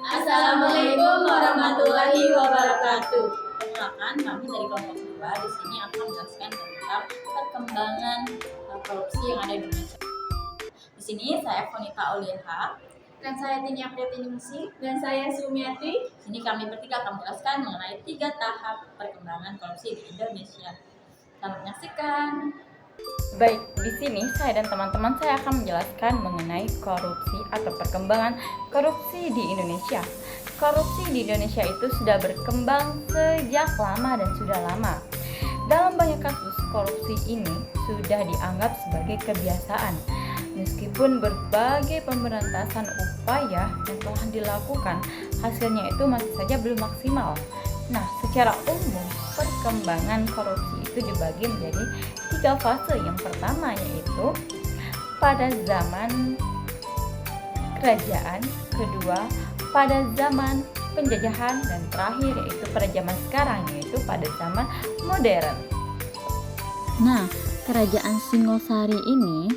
Assalamualaikum warahmatullahi wabarakatuh. Perkenalkan, kami dari kelompok 2 di sini akan menjelaskan tentang perkembangan korupsi yang ada di Indonesia. Di sini saya Fonita Auliha dan saya Tini Apriyatiningsih dan saya Sumiati. Di sini kami bertiga akan menjelaskan mengenai 3 tahap perkembangan korupsi di Indonesia. Selamat menyaksikan. Baik, di sini saya dan teman-teman saya akan menjelaskan mengenai korupsi atau perkembangan korupsi di Indonesia. Korupsi di Indonesia itu sudah berkembang sejak lama dan sudah lama. Dalam banyak kasus, korupsi ini sudah dianggap sebagai kebiasaan. Meskipun berbagai pemberantasan upaya yang telah dilakukan, hasilnya itu masih saja belum maksimal. Nah, secara umum, perkembangan korupsi itu dibagi menjadi 3 fase. Yang pertama yaitu pada zaman kerajaan, kedua pada zaman penjajahan, dan terakhir yaitu pada zaman sekarang yaitu pada zaman modern. Nah, kerajaan Singosari ini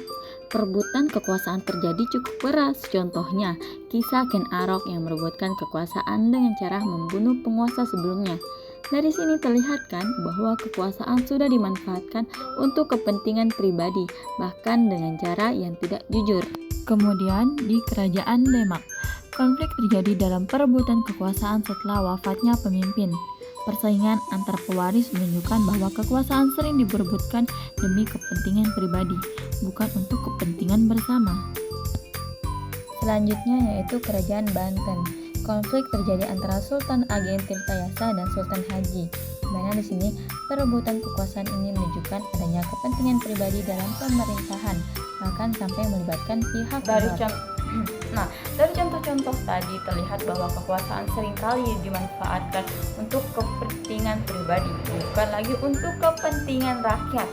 perebutan kekuasaan terjadi cukup keras. Contohnya, kisah Ken Arok yang merebutkan kekuasaan dengan cara membunuh penguasa sebelumnya. Dari sini terlihat kan bahwa kekuasaan sudah dimanfaatkan untuk kepentingan pribadi, bahkan dengan cara yang tidak jujur. Kemudian di Kerajaan Demak, konflik terjadi dalam perebutan kekuasaan setelah wafatnya pemimpin. Persaingan antar pewaris menunjukkan bahwa kekuasaan sering diperebutkan demi kepentingan pribadi, bukan untuk kepentingan bersama. Selanjutnya yaitu Kerajaan Banten. Konflik terjadi antara Sultan Ageng Tirtayasa dan Sultan Haji. Di mana di sini perebutan kekuasaan ini menunjukkan adanya kepentingan pribadi dalam pemerintahan, bahkan sampai melibatkan pihak luar. Dari contoh-contoh tadi terlihat bahwa kekuasaan seringkali dimanfaatkan untuk kepentingan pribadi, bukan lagi untuk kepentingan rakyat.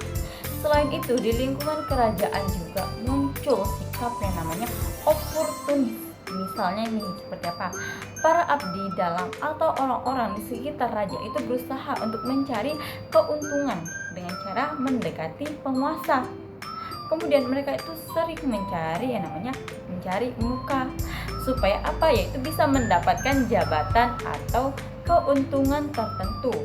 Selain itu, di lingkungan kerajaan juga muncul sikap yang namanya oportunis. Misalnya ini seperti apa? Para abdi dalam atau orang-orang di sekitar raja itu berusaha untuk mencari keuntungan dengan cara mendekati penguasa. Kemudian mereka itu sering mencari yang namanya mencari muka, supaya apa? Yaitu bisa mendapatkan jabatan atau keuntungan tertentu.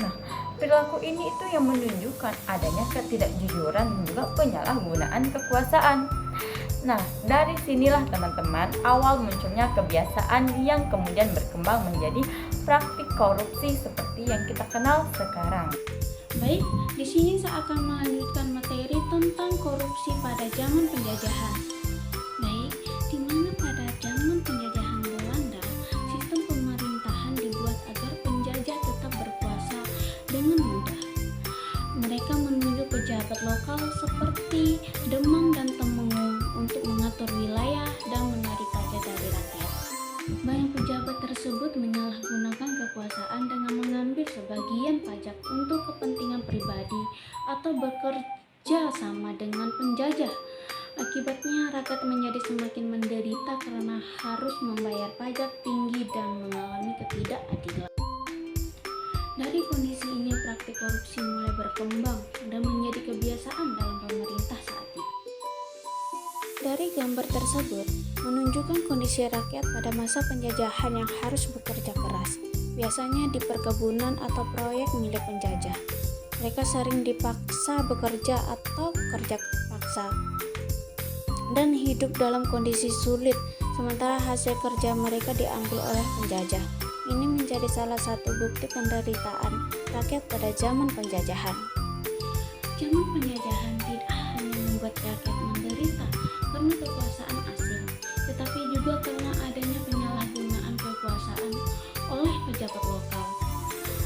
Nah, perilaku ini itu yang menunjukkan adanya ketidakjujuran dan juga penyalahgunaan kekuasaan. Nah, dari sinilah teman-teman awal munculnya kebiasaan yang kemudian berkembang menjadi praktik korupsi seperti yang kita kenal sekarang. Baik, di sini saya akan melanjutkan materi tentang korupsi pada zaman penjajahan. Baik, di mana pada zaman penjajahan Belanda, sistem pemerintahan dibuat agar penjajah tetap berkuasa dengan mudah. Mereka menunjuk pejabat lokal seperti Demang dan Temenggung untuk mengatur wilayah dan menarik pajak dari rakyat. Banyak pejabat tersebut menyalahgunakan kekuasaan dengan mengambil sebagian pajak untuk kepentingan pribadi atau bekerja sama dengan penjajah. Akibatnya rakyat menjadi semakin menderita karena harus membayar pajak tinggi dan mengalami ketidakadilan. Dari kondisi ini, praktik korupsi mulai berkembang dan menjadi kebiasaan dalam pemerintah saat itu. Dari gambar tersebut menunjukkan kondisi rakyat pada masa penjajahan yang harus bekerja keras, biasanya di perkebunan atau proyek milik penjajah. Mereka sering dipaksa bekerja atau kerja paksa dan hidup dalam kondisi sulit, sementara hasil kerja mereka diambil oleh penjajah. Ini menjadi salah satu bukti penderitaan rakyat pada zaman penjajahan. Zaman penjajahan tidak hanya membuat rakyat menderita karena kekuasaan asing, tetapi juga karena adanya penyalahgunaan kekuasaan oleh pejabat lokal.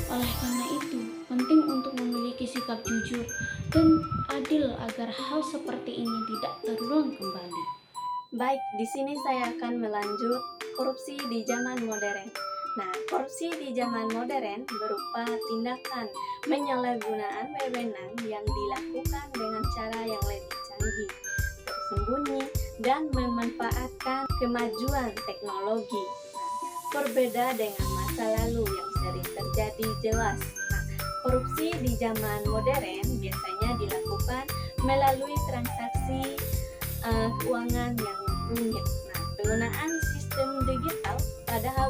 Oleh karena itu, penting untuk memiliki sikap jujur dan adil agar hal seperti ini tidak terulang kembali. Baik, di sini saya akan melanjut korupsi di zaman modern. Nah, korupsi di zaman modern berupa tindakan penyalahgunaan wewenang yang dilakukan dengan cara yang lebih canggih, tersembunyi, dan memanfaatkan kemajuan teknologi. Berbeda dengan masa lalu yang sering terjadi jelas. Nah, korupsi di zaman modern biasanya dilakukan melalui transaksi keuangan yang rumit. Nah, penggunaan sistem digital padahal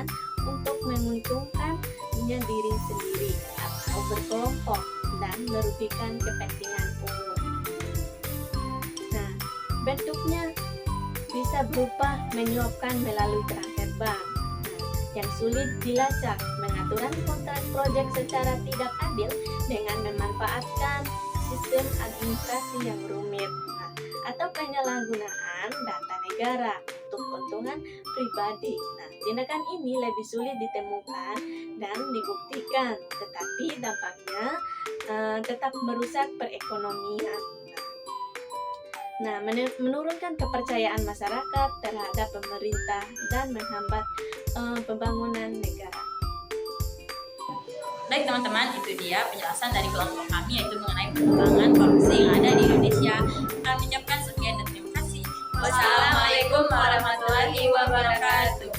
tujuan untuk menguntungkannya diri sendiri atau berkelompok dan merugikan kepentingan umum. Nah, bentuknya bisa berupa menyuapkan melalui perangkat bank. Yang sulit dilacak, pengaturan kontrak proyek secara tidak adil dengan memanfaatkan sistem administrasi yang rumit, atau penyalahgunaan data negara untuk keuntungan pribadi. Nah, tindakan ini lebih sulit ditemukan dan dibuktikan, tetapi dampaknya tetap merusak perekonomian. Nah, menurunkan kepercayaan masyarakat terhadap pemerintah dan menghambat pembangunan negara. Baik teman-teman, itu dia penjelasan dari kelompok kami yaitu mengenai perkembangan korupsi yang ada di Indonesia. Kami ucapkan sekian dan terima kasih. Wassalamualaikum warahmatullahi wabarakatuh.